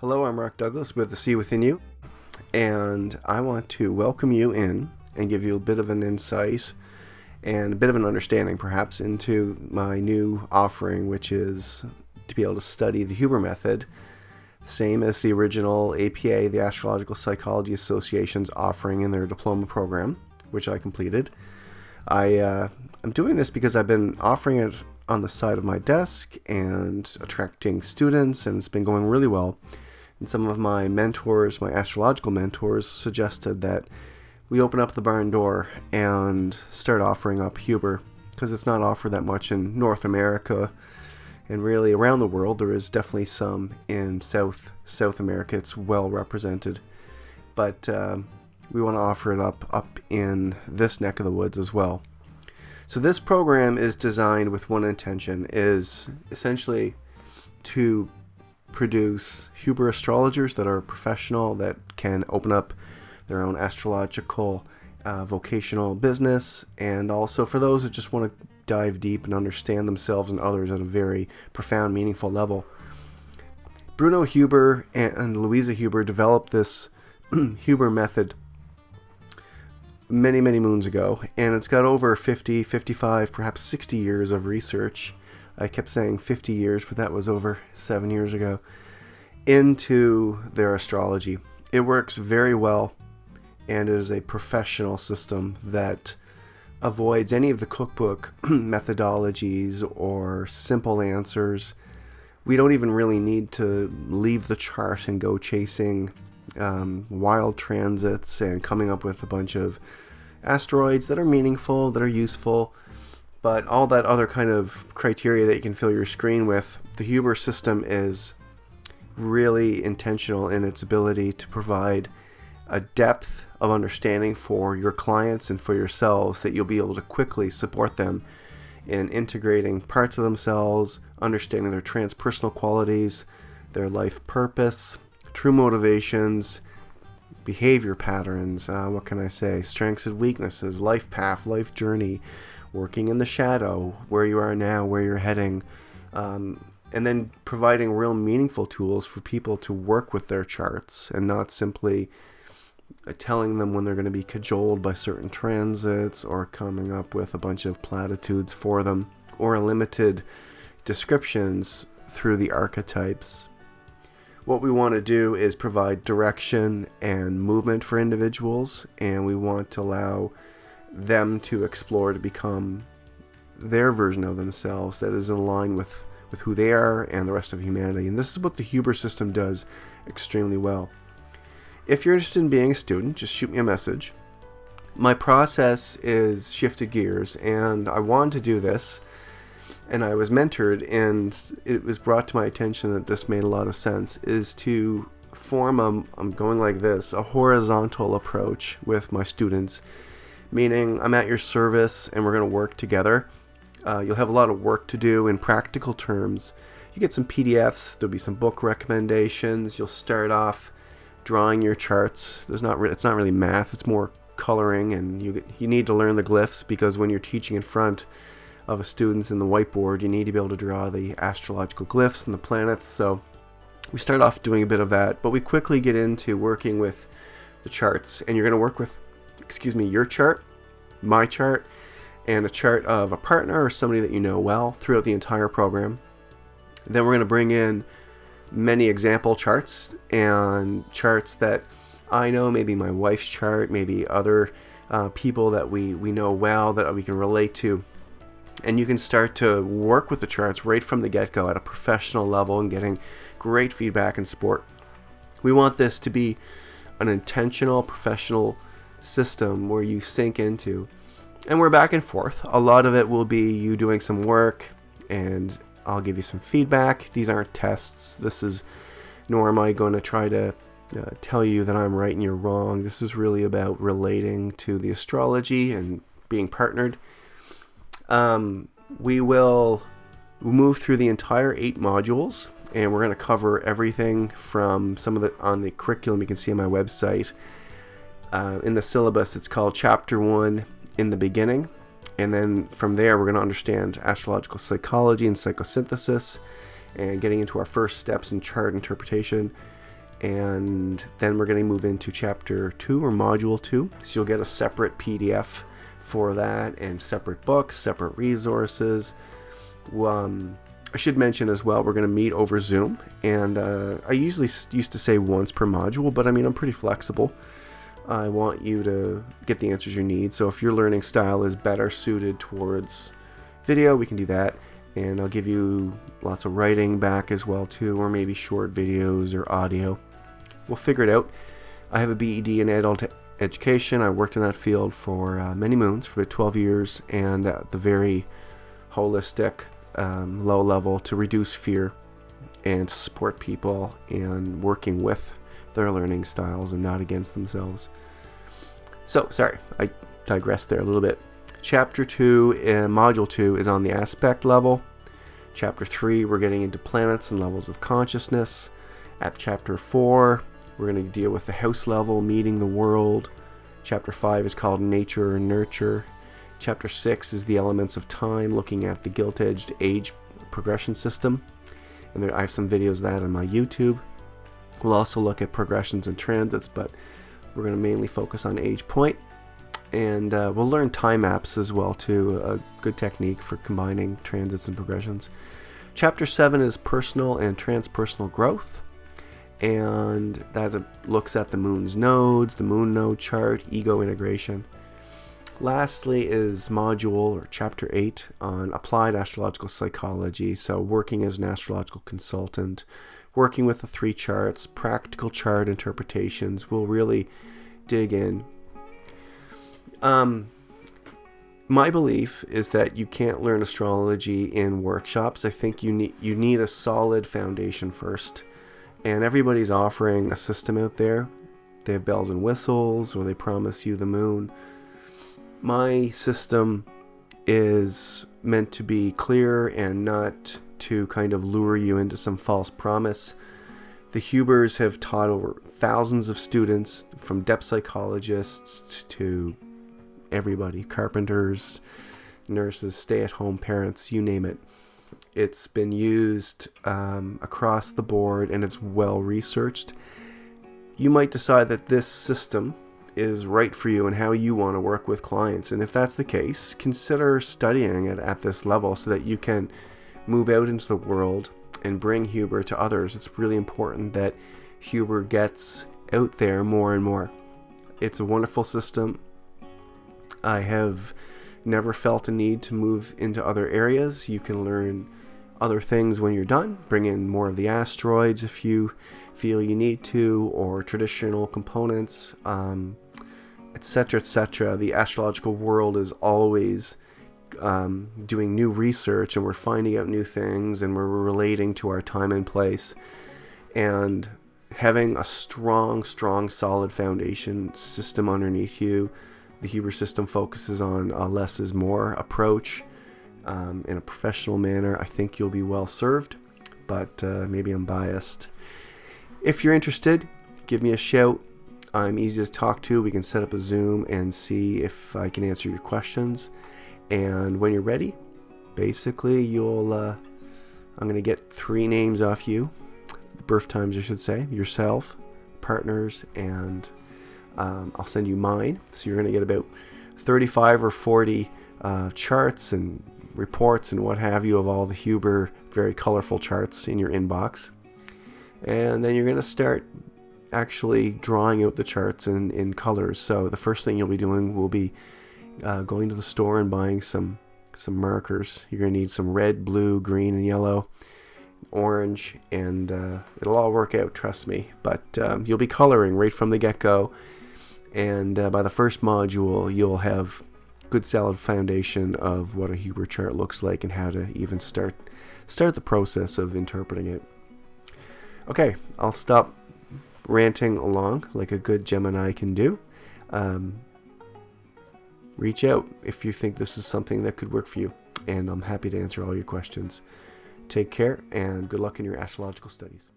Hello, I'm Mark Douglas with The Sea Within You, and I want to welcome you in and give you a bit of an insight and a bit of an understanding, perhaps, into my new offering, which is to be able to study the Huber method, same as the original APA, the Astrological Psychology Association's offering in their diploma program, which I completed. I'm doing this because I've been offering it on the side of my desk and attracting students, and it's been going really well. And some of my mentors, my astrological mentors, suggested that we open up the barn door and start offering up Huber, because it's not offered that much in North America and really around the world. There is definitely some in South America. It's well represented, but we want to offer it up in this neck of the woods as well. So this program is designed with one intention, is essentially to produce Huber astrologers that are professional, that can open up their own astrological vocational business, and also for those who just want to dive deep and understand themselves and others at a very profound, meaningful level. Bruno Huber and Louisa Huber developed this Huber method many moons ago, and it's got over 50, 55, perhaps 60 years of research. I kept saying 50 years, but that was over 7 years ago, into their astrology. It works very well, and it is a professional system that avoids any of the cookbook methodologies or simple answers. We don't even really need to leave the chart and go chasing wild transits and coming up with a bunch of asteroids that are meaningful, that are useful. But all that other kind of criteria that you can fill your screen with, the Huber system is really intentional in its ability to provide a depth of understanding for your clients and for yourselves that you'll be able to quickly support them in integrating parts of themselves, understanding their transpersonal qualities, their life purpose, true motivations, behavior patterns, what can I say, strengths and weaknesses, life path, life journey, working in the shadow, where you are now, where you're heading, and then providing real meaningful tools for people to work with their charts and not simply telling them when they're going to be cajoled by certain transits or coming up with a bunch of platitudes for them or limited descriptions through the archetypes. What we want to do is provide direction and movement for individuals, and we want to allow them to explore to become their version of themselves that is in line with who they are and the rest of humanity. And this is what the Huber system does extremely well. If you're interested in being a student, just shoot me a message. My process is shifted gears, and I wanted to do this, and I was mentored, and it was brought to my attention that this made a lot of sense, is to form I'm going like this, a horizontal approach with my students, meaning I'm at your service and we're going to work together. You'll have a lot of work to do in practical terms. You get some PDFs, there'll be some book recommendations. You'll start off drawing your charts. It's not really math, it's more coloring, and you need to learn the glyphs, because when you're teaching in front of a students in the whiteboard, you need to be able to draw the astrological glyphs and the planets. So we start off doing a bit of that, but we quickly get into working with the charts, and you're going to work with your chart, my chart, and a chart of a partner or somebody that you know well throughout the entire program. Then we're going to bring in many example charts and charts that I know, maybe my wife's chart, maybe other people that we know well that we can relate to. And you can start to work with the charts right from the get-go at a professional level and getting great feedback and support. We want this to be an intentional, professional system where you sink into, and we're back and forth. A lot of it will be you doing some work, and I'll give you some feedback. These aren't tests. Nor am I going to try to tell you that I'm right and you're wrong. This is really about relating to the astrology and being partnered. We will move through the entire 8 modules, and we're going to cover everything from some of the on the curriculum you can see on my website. In the syllabus, it's called Chapter 1 in the beginning, and then from there we're going to understand astrological psychology and psychosynthesis, and getting into our first steps in chart interpretation. And then we're going to move into chapter 2 or module 2. So you'll get a separate PDF for that and separate books, separate resources. I should mention as well, we're going to meet over Zoom. And I usually used to say once per module, but I mean, I'm pretty flexible. I want you to get the answers you need. So if your learning style is better suited towards video, we can do that. And I'll give you lots of writing back as well too, or maybe short videos or audio. We'll figure it out. I have a BEd in adult education. I worked in that field for many moons, for about 12 years, and at the very holistic, low level to reduce fear and support people and working with their learning styles and not against themselves. So, sorry, I digressed there a little bit. Chapter 2 and Module 2 is on the aspect level. Chapter 3, we're getting into planets and levels of consciousness. At Chapter 4, we're going to deal with the house level, meeting the world. Chapter 5 is called Nature and Nurture. Chapter 6 is the elements of time, looking at the gilt-edged age progression system. And I have some videos of that on my YouTube. We'll also look at progressions and transits, but we're going to mainly focus on age point. And we'll learn time maps as well too, a good technique for combining transits and progressions. Chapter 7 is personal and transpersonal growth, and that looks at the moon's nodes, the moon node chart, ego integration. Lastly is module or chapter 8 on applied astrological psychology, so working as an astrological consultant, working with the 3 charts, practical chart interpretations. We'll really dig in. My belief is that you can't learn astrology in workshops. I think you need a solid foundation first. And everybody's offering a system out there. They have bells and whistles, or they promise you the moon. My system is meant to be clear and not to kind of lure you into some false promise. The Hubers have taught over thousands of students, from depth psychologists to everybody, carpenters, nurses, stay-at-home parents, you name it. It's been used across the board, and it's well researched. You might decide that this system is right for you and how you want to work with clients, and if that's the case, consider studying it at this level so that you can move out into the world and bring Huber to others. It's really important that Huber gets out there more and more. It's a wonderful system. I have never felt a need to move into other areas. You can learn other things when you're done. Bring in more of the asteroids if you feel you need to, or traditional components, etc., etc. The astrological world is always doing new research, and we're finding out new things, and we're relating to our time and place. And having a strong, solid foundation system underneath you. The Huber system focuses on a less is more approach in a professional manner. I think you'll be well served, but maybe I'm biased. If you're interested, give me a shout. I'm easy to talk to. We can set up a Zoom and see if I can answer your questions. And when you're ready, basically I'm going to get 3 names off you, birth times I should say, yourself, partners, and I'll send you mine. So you're going to get about 35 or 40 charts and reports and what have you of all the Huber very colorful charts in your inbox. And then you're going to start actually drawing out the charts in colors. So the first thing you'll be doing will be going to the store and buying some markers. You're going to need some red, blue, green, and yellow, orange, and it'll all work out, trust me. But you'll be coloring right from the get-go. And by the first module, you'll have good solid foundation of what a Huber chart looks like and how to even start the process of interpreting it. Okay, I'll stop ranting along like a good Gemini can do. Reach out if you think this is something that could work for you, and I'm happy to answer all your questions. Take care, and good luck in your astrological studies.